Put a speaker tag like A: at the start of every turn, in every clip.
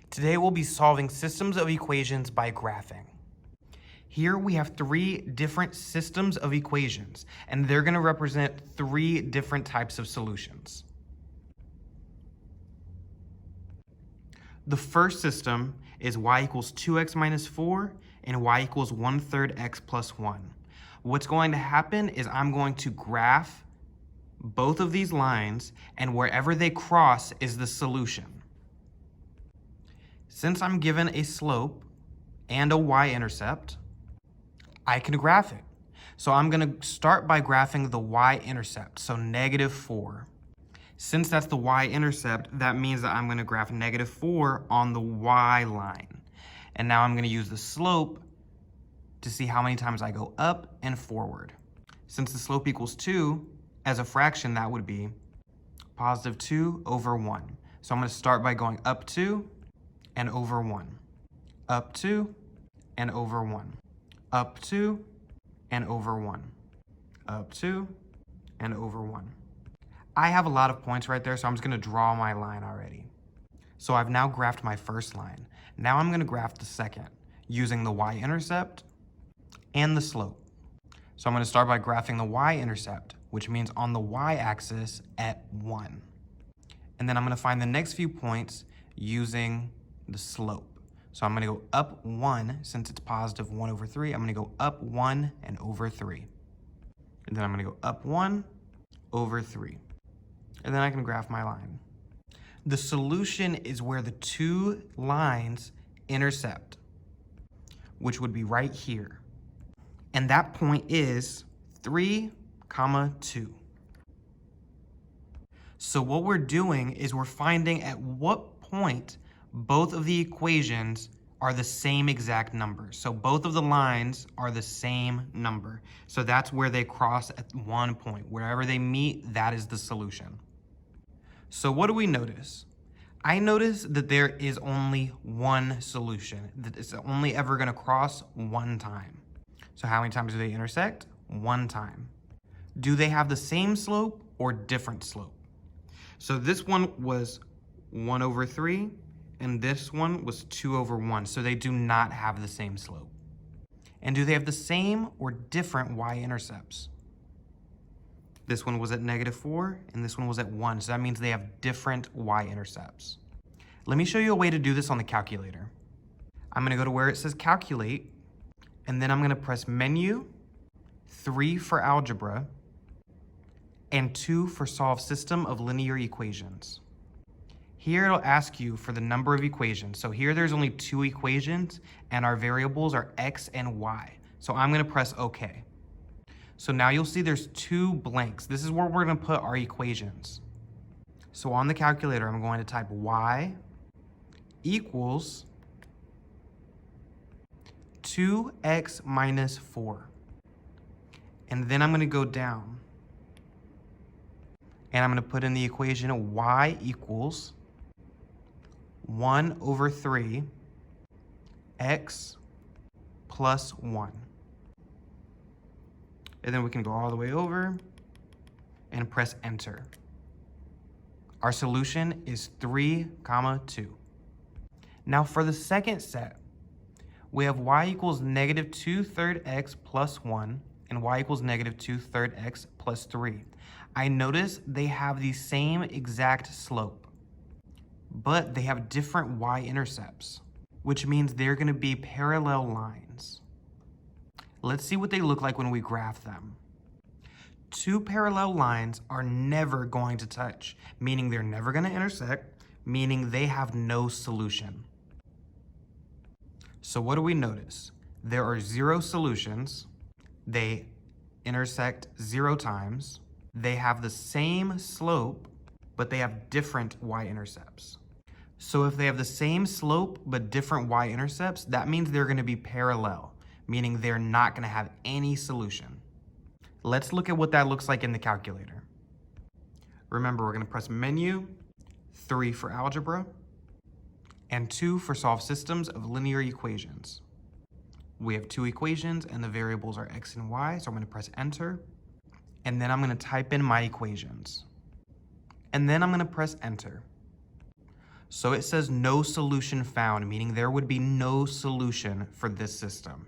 A: Today we'll be solving systems of equations by graphing. Here we have three different systems of equations, and they're going to represent three different types of solutions. The first system is y equals 2x minus 4 and y equals 1/3 x plus 1. What's going to happen is I'm going to graph both of these lines, and wherever they cross is the solution. Since I'm given a slope and a y-intercept, I can graph it. So I'm going to start by graphing the y-intercept, so -4. Since that's the y-intercept, that means that I'm going to graph -4 on the y line. And now I'm going to use the slope to see how many times I go up and forward. Since the slope equals 2, as a fraction, that would be positive 2 over 1. So I'm going to start by going up 2 and over 1. Up 2 and over 1. Up 2 and over 1. Up 2 and over 1. I have a lot of points right there, so I'm just going to draw my line already. So I've now graphed my first line. Now I'm going to graph the second using the y-intercept and the slope. So I'm going to start by graphing the y-intercept, which means on the y-axis at 1. And then I'm going to find the next few points using the slope. So I'm going to go up 1, since it's positive 1 over 3. I'm going to go up 1 and over 3. And then I'm going to go up 1 over 3. And then I can graph my line. The solution is where the two lines intercept, which would be right here. And that point is 3, 2. So what we're doing is we're finding at what point both of the equations are the same exact number. So both of the lines are the same number. So that's where they cross at one point. Wherever they meet, that is the solution. So what do we notice? I notice that there is only one solution, that it's only ever going to cross one time. So how many times do they intersect? One time. Do they have the same slope or different slope? So this one was 1 over 3, and this one was 2 over 1. So they do not have the same slope. And do they have the same or different y-intercepts? This one was at -4, and this one was at 1. So that means they have different y-intercepts. Let me show you a way to do this on the calculator. I'm going to go to where it says calculate, and then I'm going to press menu, 3 for algebra, and 2 for solve system of linear equations. Here it'll ask you for the number of equations. So here there's only 2 equations, and our variables are x and y. So I'm going to press OK. So now you'll see there's 2 blanks. This is where we're going to put our equations. So on the calculator, I'm going to type y equals 2x minus 4. And then I'm going to go down. And I'm going to put in the equation y equals 1 over 3 x plus 1. And then we can go all the way over and press enter. Our solution is 3, 2. Now for the second set, we have y equals -2/3 x plus 1 and y equals -2/3 x plus 3. I notice they have the same exact slope, but they have different y-intercepts, which means they're going to be parallel lines. Let's see what they look like when we graph them. 2 parallel lines are never going to touch, meaning they're never going to intersect, meaning they have no solution. So what do we notice? There are 0 solutions. They intersect 0 times. They have the same slope, but they have different y-intercepts. So if they have the same slope but different y-intercepts, that means they're going to be parallel, meaning they're not going to have any solution. Let's look at what that looks like in the calculator. Remember, we're going to press menu, 3 for algebra, and 2 for solve systems of linear equations. We have 2 equations, and the variables are x and y, so I'm going to press enter. And then I'm going to type in my equations. And then I'm going to press enter. So it says no solution found, meaning there would be no solution for this system.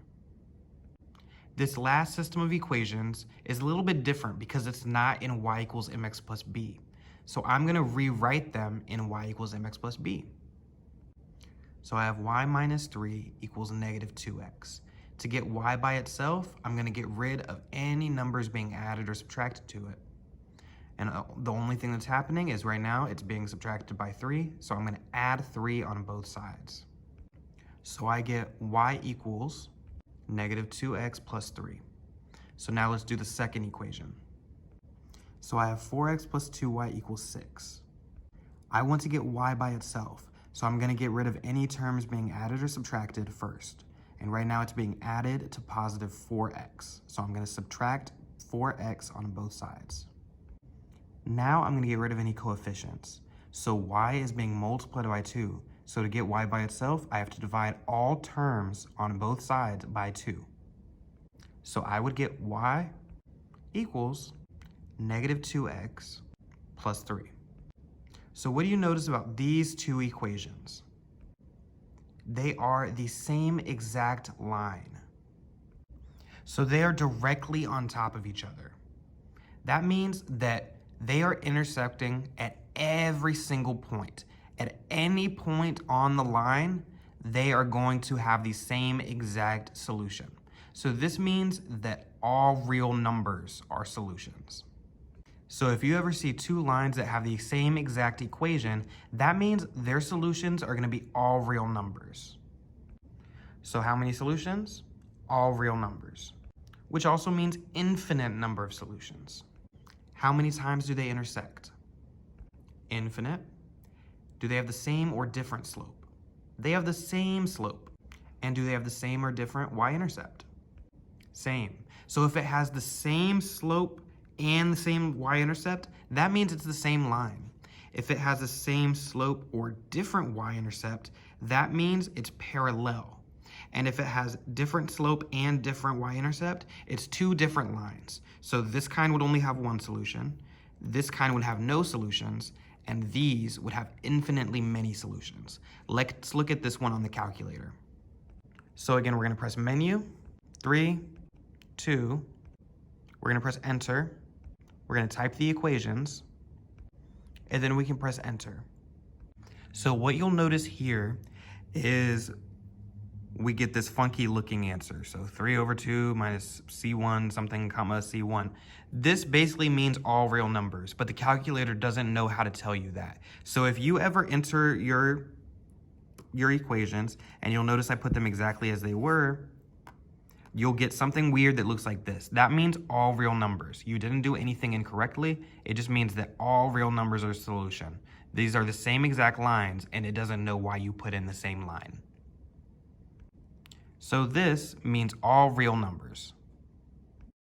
A: This last system of equations is a little bit different because it's not in y equals mx plus b. So I'm going to rewrite them in y equals mx plus b. So I have y minus 3 equals negative 2x. To get y by itself, I'm going to get rid of any numbers being added or subtracted to it. And the only thing that's happening is right now it's being subtracted by 3, so I'm going to add 3 on both sides. So I get y equals negative 2x plus 3. So now let's do the second equation. So I have 4x plus 2y equals 6. I want to get y by itself, so I'm going to get rid of any terms being added or subtracted first. And right now it's being added to positive 4x. So I'm going to subtract 4x on both sides. Now I'm going to get rid of any coefficients. So y is being multiplied by 2. So to get y by itself, I have to divide all terms on both sides by 2. So I would get y equals negative 2x plus 3. So what do you notice about these two equations? They are the same exact line. So they are directly on top of each other. That means that they are intersecting at every single point. At any point on the line, they are going to have the same exact solution. So this means that all real numbers are solutions. So if you ever see two lines that have the same exact equation, that means their solutions are going to be all real numbers. So how many solutions? All real numbers, which also means infinite number of solutions. How many times do they intersect? Infinite. Do they have the same or different slope? They have the same slope. And do they have the same or different y-intercept? Same. So if it has the same slope and the same y-intercept, that means it's the same line. If it has the same slope or different y-intercept, that means it's parallel. And if it has different slope and different y-intercept, it's two different lines. So this kind would only have one solution, this kind would have no solutions, and these would have infinitely many solutions. Let's look at this one on the calculator. So again, we're going to press menu, 3, 2, we're going to press enter, we're going to type the equations, and then we can press enter. So what you'll notice here is we get this funky looking answer. So 3 over 2 minus C1 something comma C1. This basically means all real numbers, but the calculator doesn't know how to tell you that. So if you ever enter your equations, and you'll notice I put them exactly as they were, you'll get something weird that looks like this. That means all real numbers. You didn't do anything incorrectly. It just means that all real numbers are a solution. These are the same exact lines, and it doesn't know why you put in the same line. So this means all real numbers.